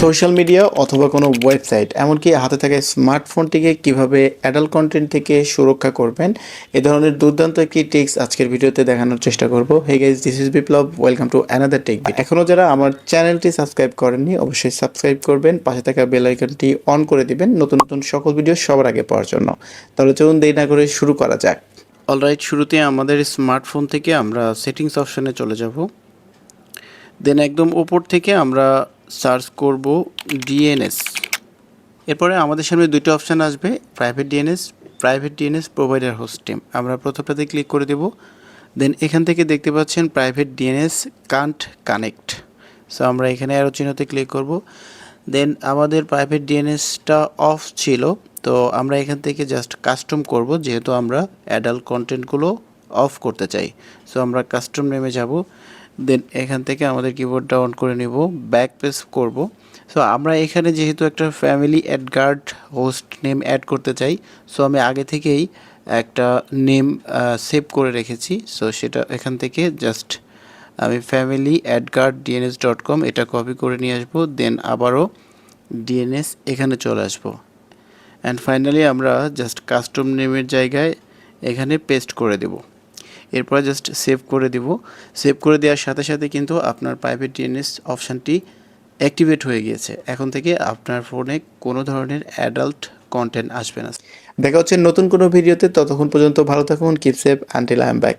Social media অথবা কোনো website এমনকি হাতে থাকা স্মার্টফোনটিকে কিভাবে অ্যাডাল্ট কন্টেন্ট থেকে সুরক্ষা করবেন এ ধরনের দুর্দান্ত একটি টিপস আজকের ভিডিওতে দেখানোর চেষ্টা করব। Hey guys, this is Biplab, welcome to another tech video. এখনও যারা আমার চ্যানেলটি সাবস্ক্রাইব করেননি অবশ্যই সাবস্ক্রাইব করবেন, পাশে থাকা বেল আইকনটি অন করে দিবেন নতুন নতুন সকল ভিডিও সবার আগে পাওয়ার জন্য। তাহলে চলুন দেরি না করে শুরু করা যাক। অলরাইট, শুরুতে আমাদের স্মার্টফোন থেকে আমরা সেটিংস অপশনে চলে যাব। দেন একদম উপর থেকে আমরা সার্চ করব ডিএনএস। এরপরে আমাদের সামনে দুটো অপশান আসবে, private DNS provider host name. আমরা প্রথমটাতে ক্লিক করে দেব। দেন এখান থেকে দেখতে পাচ্ছেন private DNS can't connect. So আমরা এখানে অ্যারো চিহ্নতে ক্লিক করব। দেন আমাদের প্রাইভেট ডিএনএসটা অফ ছিল, তো আমরা এখান থেকে জাস্ট কাস্টম করব, যেহেতু আমরা অ্যাডাল্ট কন্টেন্টগুলো অফ করতে চাই। সো আমরা কাস্টম নেমে যাব। দেন এখান থেকে আমাদের কিবোর্ডটা অন করে নিব, ব্যাক প্রেস করব। সো আমরা এখানে যেহেতু একটা family AdGuard host name add করতে চাই, সো আমি আগে থেকেই একটা নেম সেভ করে রেখেছি। সো সেটা এখান থেকে জাস্ট আমি ফ্যামিলি অ্যাডগার্ড ডিএনএস .com এটা কপি করে নিয়ে আসবো। দেন আবারও ডিএনএস এখানে চলে আসবো। অ্যান্ড ফাইনালি আমরা জাস্ট কাস্টম নেমের জায়গায় এখানে পেস্ট করে দেব। এরপর জাস্ট সেভ করে দেব। সেভ করে দেওয়ার সাথে সাথে কিন্তু আপনার প্রাইভেট ডিএনএস অপশানটি অ্যাক্টিভেট হয়ে গিয়েছে। এখন থেকে আপনার ফোনে কোনো ধরনের অ্যাডাল্ট কন্টেন্ট আসবে না। দেখা হচ্ছে নতুন কোনো ভিডিওতে, ততক্ষণ পর্যন্ত ভালো থাকুন, keep safe, until I am back.